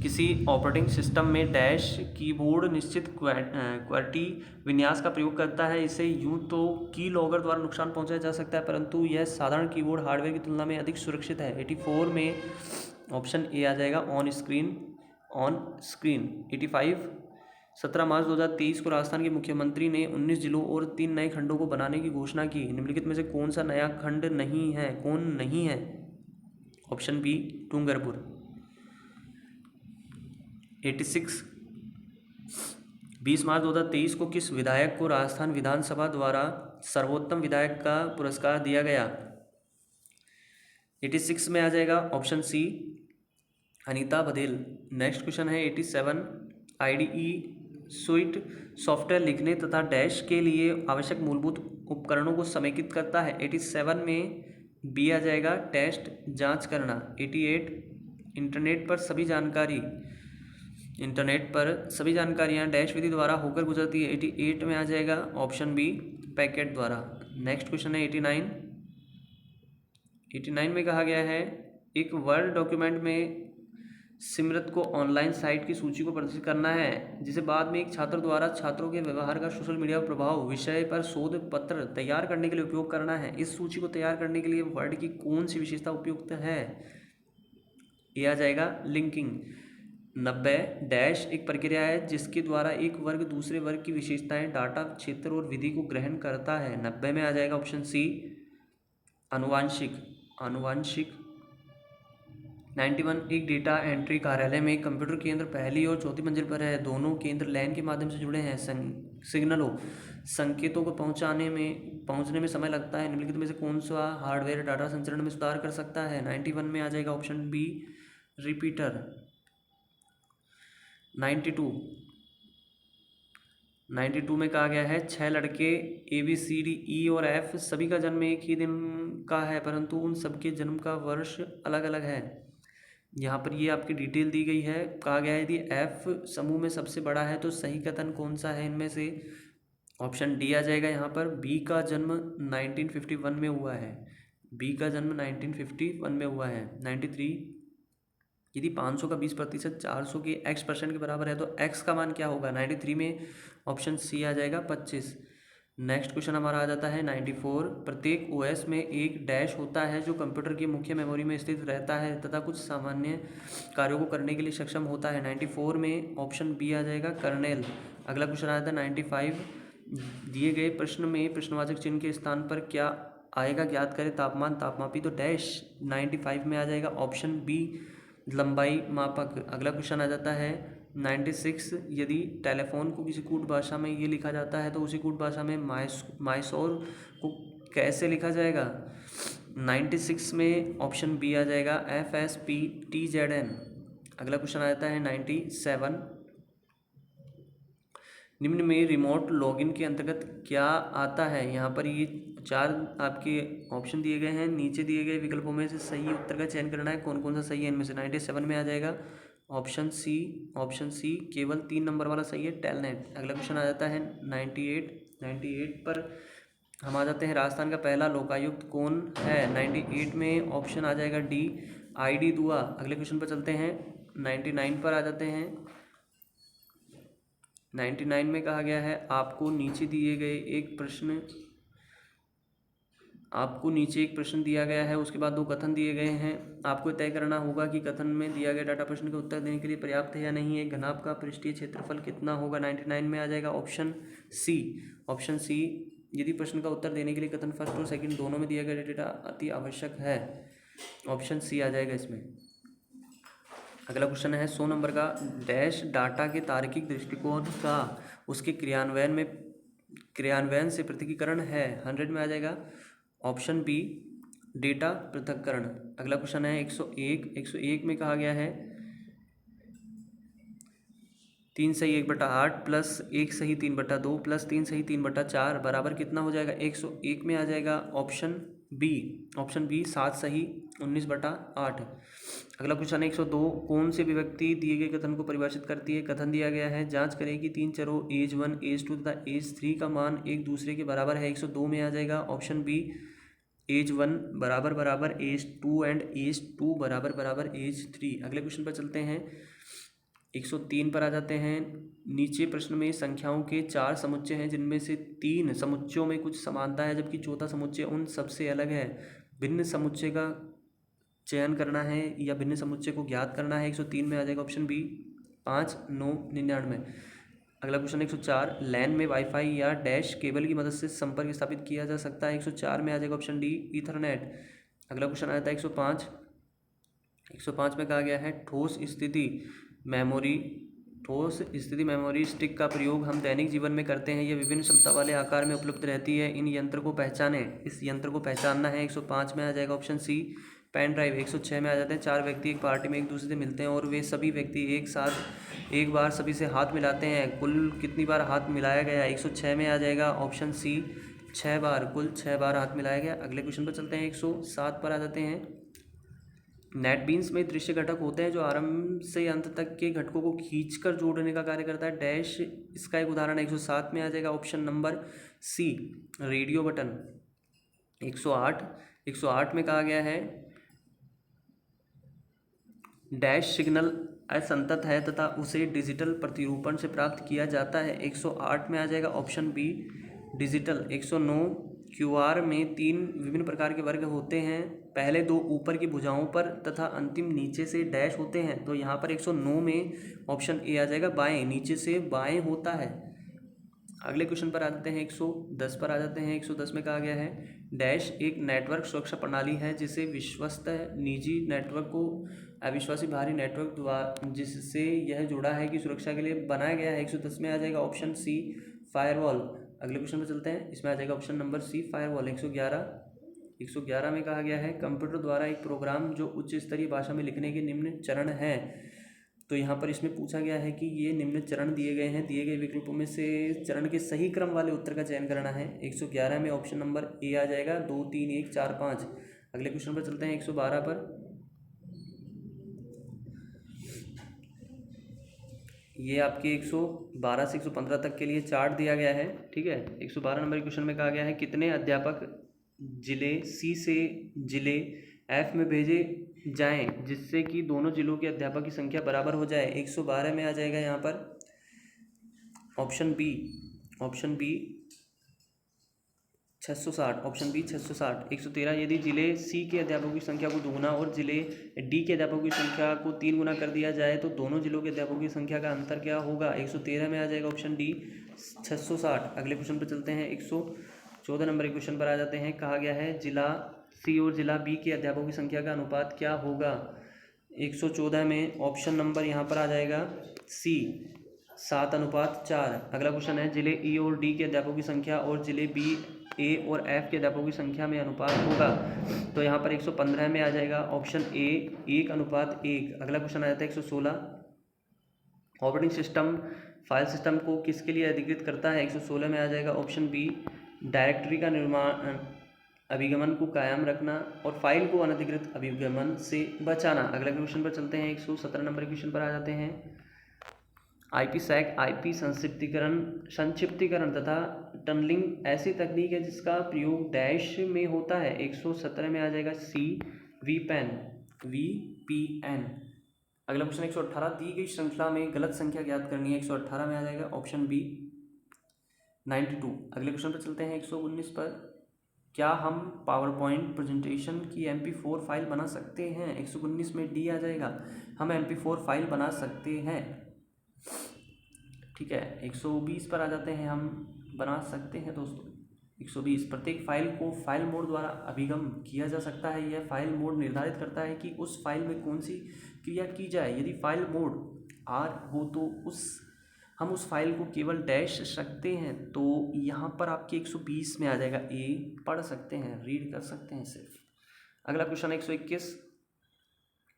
किसी ऑपरेटिंग सिस्टम में डैश कीबोर्ड निश्चित क्वार्टी विन्यास का प्रयोग करता है। इसे यूं तो की लॉगर द्वारा नुकसान पहुंचाया जा सकता है, परंतु यह साधारण कीबोर्ड हार्डवेयर की तुलना में अधिक सुरक्षित है। 84 में ऑप्शन ए आ जाएगा ऑन स्क्रीन। 85 17 मार्च 2023 को राजस्थान के मुख्यमंत्री ने 19 जिलों और 3 नए खंडों को बनाने की घोषणा की। निम्नलिखित में से कौन सा नया खंड नहीं है, कौन नहीं है? Option B Dungarpur. 86 20 मार्च 2023 को किस विधायक को राजस्थान विधानसभा द्वारा सर्वोत्तम विधायक का पुरस्कार दिया गया? 86 में आ जाएगा option C Anita Baghel. Next question है 87 IDE सुइट सॉफ्टवेयर लिखने तथा डैश के लिए आवश्यक मूलभूत उपकरणों को समेकित करता है। 87 में बी आ जाएगा टेस्ट जांच करना। 88 इंटरनेट पर सभी जानकारियां डैश विधि द्वारा होकर गुजरती है। 88 में आ जाएगा ऑप्शन बी पैकेट द्वारा। नेक्स्ट क्वेश्चन है 89 में कहा गया है एक वर्ड डॉक्यूमेंट में सिमरत को ऑनलाइन साइट की सूची को प्रदर्शित करना है जिसे बाद में एक छात्र द्वारा छात्रों के व्यवहार का सोशल मीडिया पर प्रभाव विषय पर शोध पत्र तैयार करने के लिए उपयोग करना है। इस सूची को तैयार करने के लिए वर्ड की कौन सी विशेषता उपयुक्त है? ये आ जाएगा लिंकिंग। 90 डैश एक प्रक्रिया है जिसके द्वारा एक वर्ग दूसरे वर्ग की विशेषताएं, डाटा, क्षेत्र और विधि को ग्रहण करता है। 90 में आ जाएगा ऑप्शन सी आनुवांशिक। 91 एक डेटा एंट्री कार्यालय में कंप्यूटर केंद्र पहली और चौथी मंजिल पर है। दोनों केंद्र लैन के माध्यम से जुड़े हैं। संकेतों को पहुंचने में समय लगता है। निम्नलिखित में से कौन सा हार्डवेयर डाटा संचरण में सुधार कर सकता है? 91 में आ जाएगा ऑप्शन बी रिपीटर। 92 में कहा गया है 6 लड़के ABCDE और F सभी का जन्म एक ही दिन का है परंतु उन सबके जन्म का वर्ष अलग अलग है। यहाँ पर ये आपकी डिटेल दी गई है। कहा गया है यदि F समूह में सबसे बड़ा है तो सही कथन कौन सा है इनमें से? ऑप्शन डी आ जाएगा। यहाँ पर B का जन्म 1951 में हुआ है। B का जन्म 1951 में हुआ है। 93 यदि 500 का 20% 400 के x% के बराबर है तो x का मान क्या होगा? 93 में ऑप्शन सी आ जाएगा 25। नेक्स्ट क्वेश्चन हमारा आ जाता है 94 प्रत्येक OS में एक डैश होता है जो कंप्यूटर की मुख्य मेमोरी में स्थित रहता है तथा कुछ सामान्य कार्यों को करने के लिए सक्षम होता है। 94 में ऑप्शन बी आ जाएगा कर्नेल। अगला क्वेश्चन आ जाता है 95 दिए गए प्रश्न में प्रश्नवाचक चिन्ह के स्थान पर क्या आएगा ज्ञात करें। तापमान तापमापी तो डैश। 95 में आ जाएगा ऑप्शन बी लंबाई मापक। अगला क्वेश्चन आ जाता है 96 यदि टेलीफोन को किसी कूट भाषा में ये लिखा जाता है तो उसी कूट भाषा में माइसोर को कैसे लिखा जाएगा? 96 में ऑप्शन बी आ जाएगा FSPTZN। अगला क्वेश्चन आ जाता है 97 निम्न में रिमोट लॉगिन के अंतर्गत क्या आता है? यहाँ पर ये 4 आपके ऑप्शन दिए गए हैं। नीचे दिए गए विकल्पों में से सही उत्तर का चयन करना है। कौन कौन सा सही है इनमें से? 97 में आ जाएगा ऑप्शन सी केवल 3 नंबर वाला सही है टेलनेट। अगला क्वेश्चन आ जाता है 98 पर हम आ जाते हैं राजस्थान का पहला लोकायुक्त कौन है? 98 में ऑप्शन आ जाएगा डी ID दुआ। अगले क्वेश्चन पर चलते हैं 99 पर आ जाते हैं। 99 में कहा गया है आपको नीचे दिए गए एक प्रश्न आपको नीचे एक प्रश्न दिया गया है, उसके बाद 2 कथन दिए गए हैं। आपको तय करना होगा कि कथन में दिया गया डाटा प्रश्न का उत्तर देने के लिए पर्याप्त है या नहीं। एक घनाभ का पृष्ठीय क्षेत्रफल कितना होगा, 99 में आ जाएगा ऑप्शन सी। ऑप्शन सी, यदि प्रश्न का उत्तर देने के लिए कथन फर्स्ट और सेकंड दोनों में दिया गया डेटा अति आवश्यक है, ऑप्शन सी आ जाएगा इसमें। अगला क्वेश्चन है 100 नंबर का, डैश डाटा के तार्किक दृष्टिकोण का उसके क्रियान्वयन से पृथकीकरण है, 100 में आ जाएगा ऑप्शन बी, डेटा पृथक्करण। अगला क्वेश्चन है 101 में कहा गया है 3 सही 1/8 प्लस 1 सही 3/2 प्लस 3 सही 3/4 बराबर कितना हो जाएगा, 101 में आ जाएगा ऑप्शन बी 7 सही 19/8। अगला क्वेश्चन है 102, कौन सी अभिव्यक्ति दिए गए कथन को परिभाषित करती है। कथन दिया गया है, जांच करें कि 3 चरों एज 1 एज 2 तथा एज 3 का मान एक दूसरे के बराबर है, 102 में आ जाएगा ऑप्शन बी, एज 1 बराबर बराबर एज 2 एंड एज 2 बराबर बराबर एज 3। अगले क्वेश्चन पर चलते हैं, 103 पर आ जाते हैं। नीचे प्रश्न में संख्याओं के 4 समुच्चय हैं, जिनमें से 3 समुच्चयों में कुछ समानता है जबकि चौथा समुच्चय उन सबसे अलग है। भिन्न समुच्चय का चयन करना है या भिन्न समुच्चय को ज्ञात करना है, 103 में आ जाएगा ऑप्शन बी, 5 9 99। अगला क्वेश्चन 104, लैन में वाईफाई या डैश केबल की मदद से संपर्क स्थापित किया जा सकता है, 104 में आ जाएगा ऑप्शन डी, ईथरनेट। अगला क्वेश्चन आता है 105 में कहा गया है, ठोस स्थिति मेमोरी स्टिक का प्रयोग हम दैनिक जीवन में करते हैं, यह विभिन्न क्षमता वाले आकार में उपलब्ध रहती है, इन यंत्र को पहचानें। इस यंत्र को पहचानना है, 105 में आ जाएगा ऑप्शन सी, पेन ड्राइव। 106 में आ जाते हैं, 4 व्यक्ति एक पार्टी में एक दूसरे से मिलते हैं और वे सभी व्यक्ति एक साथ एक बार सभी से हाथ मिलाते हैं, कुल कितनी बार हाथ मिलाया गया, 106 में आ जाएगा ऑप्शन सी, 6 बार, कुल 6 बार हाथ मिलाया गया। अगले क्वेश्चन पर चलते हैं, 107 पर आ जाते हैं। नेटबीन्स में दृश्य घटक होते हैं जो आरंभ से अंत तक के घटकों को खींचकर जोड़ने का कार्य करता है, डैश इसका एक उदाहरण 107 में आ जाएगा option number C, radio button. 108 में कहा गया है, डैश सिग्नल असंतत है तथा उसे डिजिटल प्रतिरूपण से प्राप्त किया जाता है, 108 में आ जाएगा ऑप्शन बी, डिजिटल। 109, क्यूआर में 3 विभिन्न प्रकार के वर्ग होते हैं, पहले 2 ऊपर की भुजाओं पर तथा अंतिम नीचे से डैश होते हैं, तो यहाँ पर 109 में ऑप्शन ए आ जाएगा, बाएं, नीचे से बाएं होता है। अगले क्वेश्चन पर आ जाते हैं, 110 पर आ जाते हैं। 110 में कहा गया है, डैश एक नेटवर्क सुरक्षा प्रणाली है जिसे विश्वस्त निजी नेटवर्क को अविश्वासी बाहरी नेटवर्क द्वारा जिससे यह जुड़ा है कि सुरक्षा के लिए बनाया गया है, 110 में आ जाएगा ऑप्शन सी, फायरवॉल। अगले क्वेश्चन पर चलते हैं, इसमें आ जाएगा ऑप्शन नंबर सी, फायरवॉल। 111 में कहा गया है, कंप्यूटर द्वारा एक प्रोग्राम जो उच्च स्तरीय भाषा में लिखने के निम्न चरण हैं, तो यहाँ पर इसमें पूछा गया है कि ये निम्न चरण दिए गए हैं, दिए गए विकल्पों में से चरण के सही क्रम वाले उत्तर का चयन करना है। 111 में ऑप्शन नंबर ए आ जाएगा, 2 3 1 4 5। अगले क्वेश्चन पर चलते हैं, 112 पर। ये आपके 112 से 115 तक के लिए चार्ट दिया गया है, ठीक है। 112 नंबर क्वेश्चन में कहा गया है, कितने अध्यापक जिले सी से जिले एफ में भेजे जाएं जिससे कि दोनों जिलों के अध्यापक की संख्या बराबर हो जाए, 112 में आ जाएगा यहाँ पर ऑप्शन बी 660, ऑप्शन बी 660। 113, यदि जिले सी के अध्यापकों की संख्या को दुगुना और जिले डी के अध्यापकों की संख्या को 3 गुना कर दिया जाए तो दोनों जिलों के अध्यापकों की संख्या का अंतर क्या होगा, 113 में आ जाएगा ऑप्शन डी 660। अगले क्वेश्चन पर चलते हैं, 114 नंबर के क्वेश्चन पर आ जाते हैं। कहा गया है, जिला सी और जिला बी के अध्यापकों की संख्या का अनुपात क्या होगा, 114 में ऑप्शन नंबर यहाँ पर आ जाएगा सी, 7:4। अगला क्वेश्चन है, जिले ई और डी के अध्यापकों की संख्या और जिले बी ए और एफ के अध्यापकों की संख्या में अनुपात होगा, तो यहाँ पर 115 में आ जाएगा ऑप्शन ए, 1:1। अगला क्वेश्चन आ जाता है 116, ऑपरेटिंग सिस्टम फाइल सिस्टम को किसके लिए अधिकृत करता है, 116 में आ जाएगा ऑप्शन बी, डायरेक्टरी का निर्माण अभिगमन को कायम रखना और फाइल को अनधिकृत अभिगमन से बचाना। अगले क्वेश्चन पर चलते हैं, 117 नंबर क्वेश्चन पर आ जाते हैं। IPsec आईपी संक्षिप्तीकरण तथा टनलिंग ऐसी तकनीक है जिसका प्रयोग डैश में होता है, 117 में आ जाएगा सी, VPN। अगला क्वेश्चन 118, दी गई श्रृंखला में गलत संख्या ज्ञात करनी है, 118 में आ जाएगा ऑप्शन बी 92। अगले क्वेश्चन पर चलते हैं 119 पर। क्या हम पावर पॉइंट प्रेजेंटेशन की MP4 फाइल बना सकते हैं? 119 में डी आ जाएगा, हम MP4 फाइल बना सकते हैं। ठीक है, 120 पर आ जाते हैं, हम बना सकते हैं दोस्तों। 120, प्रत्येक फाइल को फाइल मोड द्वारा अभिगम किया जा सकता है। यह फाइल मोड निर्धारित करता है कि उस फाइल में कौन सी क्रिया की जाए। यदि फाइल मोड आर हो तो हम उस फाइल को केवल डैश सकते हैं। तो यहाँ पर आपके 120 में आ जाएगा ए, पढ़ सकते हैं, रीड कर सकते हैं सिर्फ। अगला क्वेश्चन 121,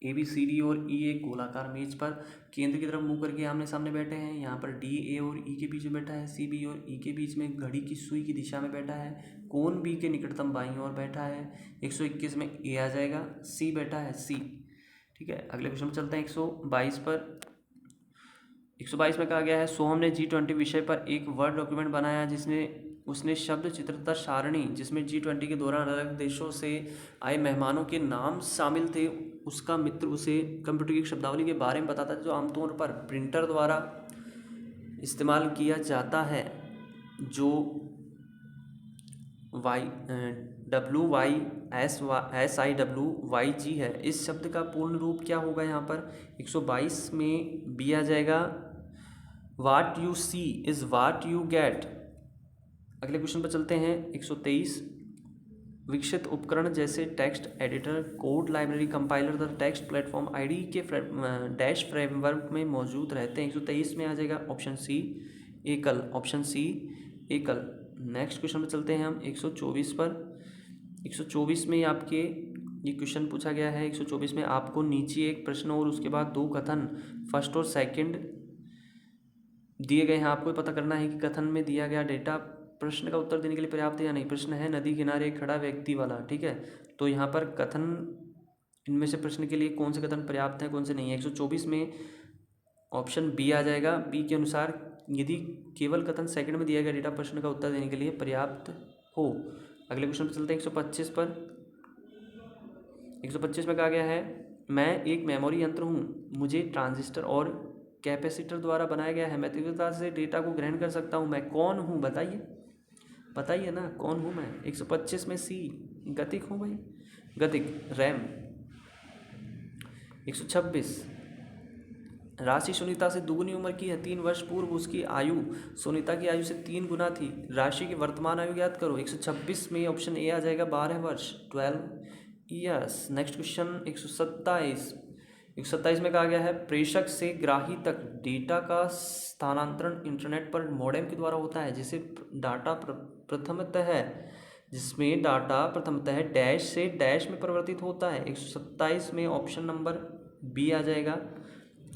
ABCD और E एक गोलाकार मेज पर केंद्र की तरफ मुंह करके आमने सामने बैठे हैं। यहाँ पर D A और E के बीच में बैठा है, C B और E के बीच में घड़ी की सुई की दिशा में बैठा है, कौन B के निकटतम बाईं ओर बैठा है। 121 में A आ जाएगा, C बैठा है, C। ठीक है, अगले क्वेश्चन में चलते हैं 122 पर। 122 में कहा गया है, सोहम ने G20 विषय पर एक वर्ड डॉक्यूमेंट बनाया जिसने उसने शब्द चित्रता सारणी जिसमें G20 के दौरान अलग देशों से आए मेहमानों के नाम शामिल थे, उसका मित्र उसे कंप्यूटर की शब्दावली के बारे में बताता है जो आमतौर पर प्रिंटर द्वारा इस्तेमाल किया जाता है, जो WYSIWYG है। इस शब्द का पूर्ण रूप क्या होगा? यहाँ पर 122 में बी आ जाएगा, what you see is what you get. अगले क्वेश्चन पर चलते हैं 123, विकसित उपकरण जैसे text editor, code library, compiler तथा टेक्स्ट प्लेटफॉर्म आईडी के डैश फ्रेमवर्क में मौजूद रहते हैं। 123 में आ जाएगा ऑप्शन सी एकल, ऑप्शन सी एकल। नेक्स्ट क्वेश्चन पर चलते हैं हम 124 पर। 124 में आपके ये क्वेश्चन पूछा गया है। 124 में आपको नीचे एक प्रश्न और उसके बाद दो कथन फर्स्ट और सेकंड दिए गए हैं। आपको पता करना है कि कथन में दिया गया डेटा प्रश्न का उत्तर देने के लिए पर्याप्त है या नहीं। प्रश्न है नदी किनारे खड़ा व्यक्ति वाला। ठीक है, तो यहाँ पर कथन, इनमें से प्रश्न के लिए कौन से कथन पर्याप्त हैं, कौन से नहीं है। 124 में ऑप्शन बी आ जाएगा। बी के अनुसार यदि केवल कथन सेकंड में दिया गया डेटा प्रश्न का उत्तर देने के लिए पर्याप्त हो। अगले क्वेश्चन पर चलते हैं 125 पर। 125 में कहा गया है, मैं एक मेमोरी यंत्र हूँ, मुझे ट्रांजिस्टर और कैपेसिटर द्वारा बनाया गया है, मैं तीव्रता से डेटा को ग्रहण कर सकता हूँ, मैं कौन हूँ? बताइए ना, कौन हूँ मैं? 125 में सी गतिक हूँ भाई, गतिक, रैम। 126, राशि सुनीता से दुगुनी उम्र की है, 3 वर्ष पूर्व उसकी आयु सुनीता की आयु से 3 गुना थी, राशि की वर्तमान आयु ज्ञात करो। 126 में ऑप्शन ए आ जाएगा, 12 वर्ष, 12 ईयर्स। Next question 127। 127 में कहा गया है, प्रेषक से ग्राही तक डेटा का स्थानांतरण इंटरनेट पर मॉडेम के द्वारा होता है, जिसमें डाटा प्रथमतः डैश से डैश में परिवर्तित होता है। 127 में ऑप्शन नंबर बी आ जाएगा,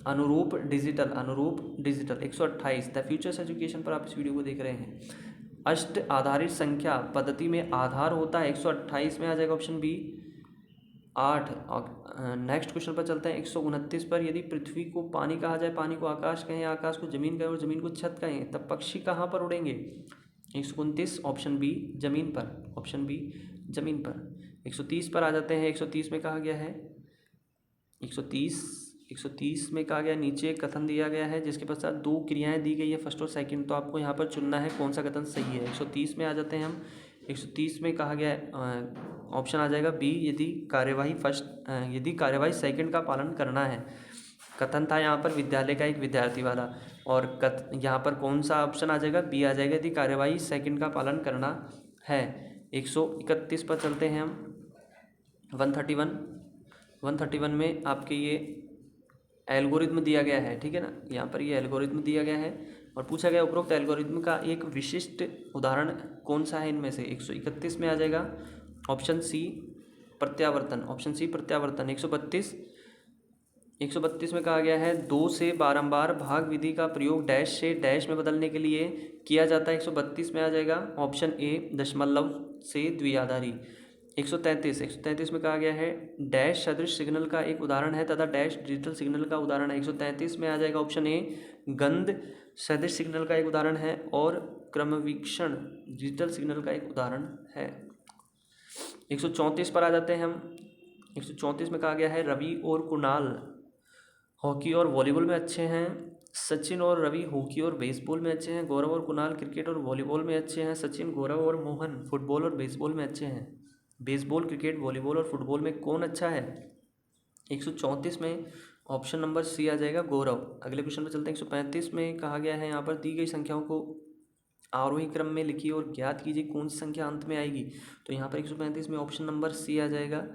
अनुरूप डिजिटल। 128, द फ्यूचर्स एजुकेशन पर आप इस वीडियो को देख रहे हैं। अष्ट आधारित संख्या पद्धति में आधार होता है। 128 में आ जाएगा ऑप्शन बी, 8। नेक्स्ट क्वेश्चन पर चलते हैं 129 पर। यदि पृथ्वी को पानी कहा जाए, पानी को आकाश कहें, आकाश को जमीन कहें और जमीन को छत कहें, तब पक्षी कहाँ पर उड़ेंगे? 129 ऑप्शन बी, जमीन पर, ऑप्शन बी, जमीन पर। 130 पर आ जाते हैं। 130 में कहा गया है, 130 में कहा गया, नीचे एक कथन दिया गया है जिसके पश्चात 2 क्रियाएं दी गई है, फर्स्ट और सेकंड, तो आपको यहाँ पर चुनना है कौन सा कथन सही है। 130 में आ जाते हैं हम। 130 में कहा गया ऑप्शन आ जाएगा बी, यदि कार्यवाही सेकंड का पालन करना है। कथन था यहाँ पर विद्यालय का एक विद्यार्थी वाला, और यहाँ पर कौन सा ऑप्शन आ जाएगा? बी आ जाएगा, यदि कार्यवाही सेकंड का पालन करना है। 131 पर चलते हैं हम। 131 में आपके ये एल्गोरिथम दिया गया है, ठीक है ना, यहाँ पर ये एल्गोरिथम दिया गया है और पूछा गया उपरोक्त एल्गोरिथम का एक विशिष्ट उदाहरण कौन सा है इनमें से। 131 में आ जाएगा ऑप्शन सी, प्रत्यावर्तन, ऑप्शन सी, प्रत्यावर्तन। 132 में कहा गया है, 2 से बारंबार भाग विधि का प्रयोग डैश से डैश में बदलने के लिए किया जाता है। 132 में आ जाएगा ऑप्शन ए, दशमलव से द्विआधारी। 133 में कहा गया है, डैश सदृश सिग्नल का एक उदाहरण है तथा डैश डिजिटल सिग्नल का उदाहरण है। 133 में आ जाएगा ऑप्शन ए, गंध सदृश सिग्नल का एक उदाहरण है और क्रमवीक्षण डिजिटल सिग्नल का एक उदाहरण है। 134 पर आ जाते हैं हम। 134 में कहा गया है, रवि और कुणाल हॉकी और वॉलीबॉल में अच्छे हैं। सचिन और रवि हॉकी और बेसबॉल में अच्छे हैं। गौरव और कुणाल क्रिकेट और वॉलीबॉल में अच्छे हैं। सचिन, गौरव और मोहन फुटबॉल और बेसबॉल में अच्छे हैं। बेसबॉल, क्रिकेट, वॉलीबॉल और फुटबॉल में कौन अच्छा है? 134 में ऑप्शन नंबर सी आ जाएगा, गौरव। अगले क्वेश्चन पर चलते हैं। 135 में कहा गया है यहाँ पर दी गई संख्याओं को आरोही क्रम में लिखिए और ज्ञात कीजिए कौन सी संख्या अंत में आएगी। तो यहाँ पर 135 में ऑप्शन नंबर सी आ जाएगा,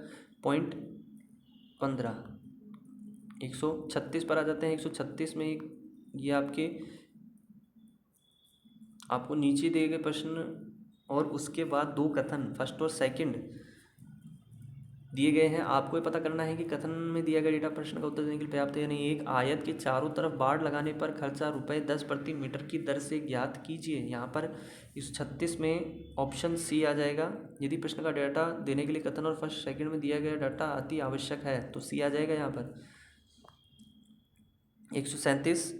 0.15। 136 पर आ जाते हैं। 136 में ये आपको नीचे दिए गए प्रश्न और उसके बाद दो कथन, फर्स्ट और सेकंड दिए गए हैं। आपको ये पता करना है कि कथन में दिया गया डेटा प्रश्न का उत्तर देने के लिए पर्याप्त है या नहीं। एक आयत के चारों तरफ बाड़ लगाने पर खर्चा ₹10 प्रति मीटर की दर से ज्ञात कीजिए। यहाँ पर 136 में ऑप्शन सी आ जाएगा। यदि प्रश्न का डाटा देने के लिए कथन और फर्स्ट सेकंड में दिया गया डाटा अति आवश्यक है तो सी आ जाएगा यहाँ पर। 137,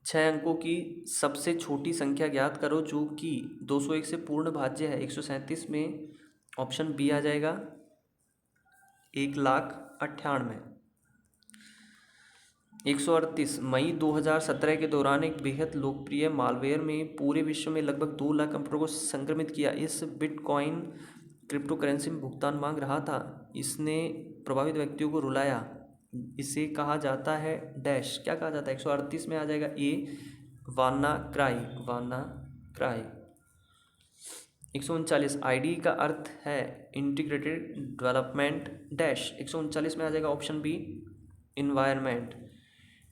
6 अंकों की सबसे छोटी संख्या ज्ञात करो जो कि 201 से पूर्ण भाज्य है। 137 में ऑप्शन बी आ जाएगा, 1,98,000। 138, मई 2017 के दौरान एक बेहद लोकप्रिय मालवेयर में पूरे विश्व में लगभग 2 लाख कंप्यूटर को संक्रमित किया। इस बिटकॉइन क्रिप्टो करेंसी में भुगतान मांग रहा था। इसने प्रभावित व्यक्तियों को रुलाया। इसे कहा जाता है डैश। क्या कहा जाता है? 138 में आ जाएगा ए, वाना क्राई। 139, आईडी का अर्थ है इंटीग्रेटेड डेवलपमेंट डैश। 139 में आ जाएगा option B, environment,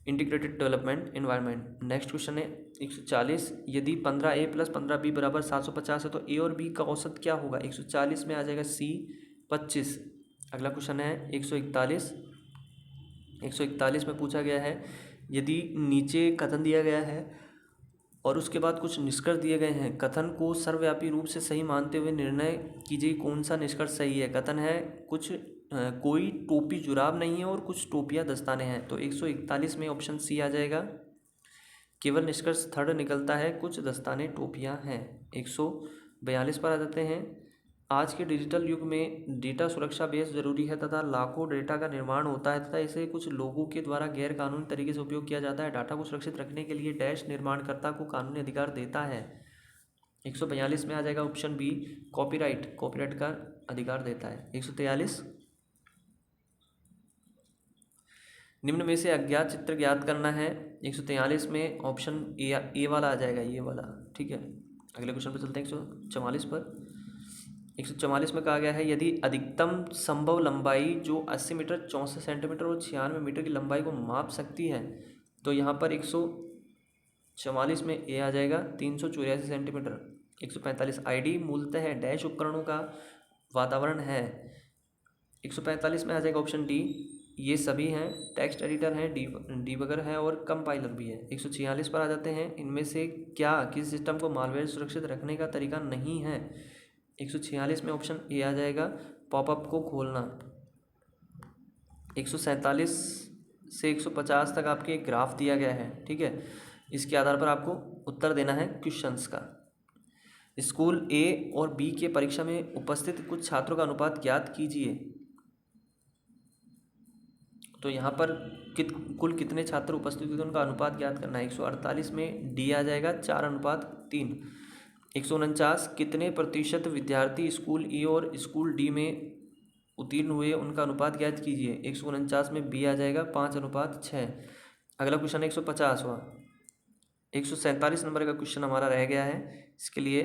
integrated development environment. Next question है 140, यदि 15A + 15B = 750 है तो ए और बी का औसत क्या होगा? 140 में आ जाएगा सी, 25। अगला क्वेश्चन है 141। 141 में पूछा गया है, यदि नीचे कथन दिया गया है और उसके बाद कुछ निष्कर्ष दिए गए हैं, कथन को सर्वव्यापी रूप से सही मानते हुए निर्णय कीजिए कौन सा निष्कर्ष सही है। कथन है कोई टोपी जुराब नहीं है और कुछ टोपियाँ दस्ताने हैं। तो 141 में ऑप्शन सी आ जाएगा। केवल निष्कर्ष थर्ड निकलता है, कुछ दस्ताने टोपियाँ हैं। 142 पर आ जाते हैं। आज के डिजिटल युग में डेटा सुरक्षा बेहद ज़रूरी है तथा लाखों डेटा का निर्माण होता है तथा इसे कुछ लोगों के द्वारा गैर कानूनी तरीके से उपयोग किया जाता है। डाटा को सुरक्षित रखने के लिए डैश निर्माणकर्ता को कानूनी अधिकार देता है। 142 में आ जाएगा ऑप्शन बी, कॉपीराइट का अधिकार देता है। 143, निम्न में से अज्ञात चित्र ज्ञात करना है। 143 में ऑप्शन ए वाला आ जाएगा, ये वाला। ठीक है, अगले क्वेश्चन पर चलते हैं 144 पर। 144 में कहा गया है, यदि अधिकतम संभव लंबाई जो 80 मीटर, 64 सेंटीमीटर और 96 मीटर की लंबाई को माप सकती है, तो यहाँ पर 144 में ए आ जाएगा, 384 सेंटीमीटर। 145, आईडी मूलतः है डैश उपकरणों का वातावरण है। 145 में आ जाएगा ऑप्शन डी, ये सभी हैं, टेक्स्ट एडिटर है, डीबगर है और कंपाइलर भी है। 146 पर आ जाते हैं, इनमें से क्या किसी सिस्टम को मालवेयर सुरक्षित रखने का तरीका नहीं है? 146 में ऑप्शन ए आ जाएगा, पॉपअप को खोलना। 147 से 150 तक आपके एक ग्राफ दिया गया है। ठीक है, इसके आधार पर आपको उत्तर देना है क्वेश्चंस का। स्कूल ए और बी के परीक्षा में उपस्थित कुछ छात्रों का अनुपात ज्ञात कीजिए। तो यहाँ पर कुल कितने छात्र उपस्थित हुए उनका अनुपात ज्ञात करना है। 148 में डी आ जाएगा, 4:3। 149, कितने प्रतिशत विद्यार्थी स्कूल ए और स्कूल डी में उत्तीर्ण हुए उनका अनुपात ज्ञात कीजिए। 149 में बी आ जाएगा, 5:6। अगला क्वेश्चन है 150वां। 147 नंबर का क्वेश्चन हमारा रह गया है, इसके लिए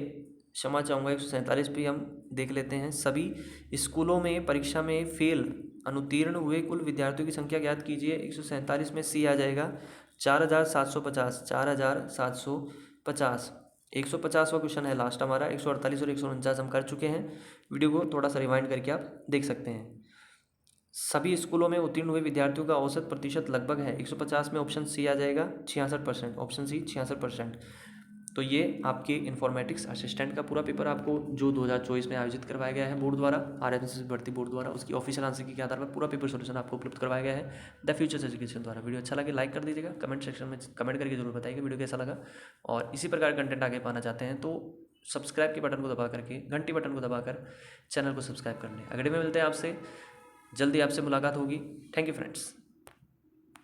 क्षमा चाहूँगा। 147 भी हम देख लेते हैं। सभी स्कूलों में परीक्षा में फेल अनुत्तीर्ण हुए कुल विद्यार्थियों की संख्या ज्ञात कीजिए। 147 में सी आ जाएगा, 4,750। 4,750। 150वां क्वेश्चन है लास्ट हमारा। 148 और 149 हम कर चुके हैं। वीडियो को थोड़ा सा रिवाइंड करके आप देख सकते हैं। सभी स्कूलों में उत्तीर्ण हुए विद्यार्थियों का औसत प्रतिशत लगभग है। 150 में ऑप्शन सी आ जाएगा, 66%। Option C 66%। तो ये आपके इन्फॉर्मेटिक्स असिस्टेंट का पूरा पेपर आपको जो 2024 में आयोजित करवाया गया है बोर्ड द्वारा, आरएमएसएस भर्ती बोर्ड द्वारा, उसकी ऑफिशियल आंसर की के आधार पर पूरा पेपर सोल्यूशन आपको उपलब्ध करवाया गया है द फ्यूचर्स एजुकेशन द्वारा। वीडियो अच्छा लगे लाइक कर दीजिएगा, कमेंट सेक्शन में कमेंट करके जरूर बताइएगा वीडियो कैसा लगा। और इसी प्रकार कंटेंट आगे पाना चाहते हैं तो सब्सक्राइब के बटन को दबा करके, घंटी बटन को दबाकर चैनल को सब्सक्राइब कर लें। अगले में मिलते हैं आपसे, जल्दी आपसे मुलाकात होगी। Thank you friends.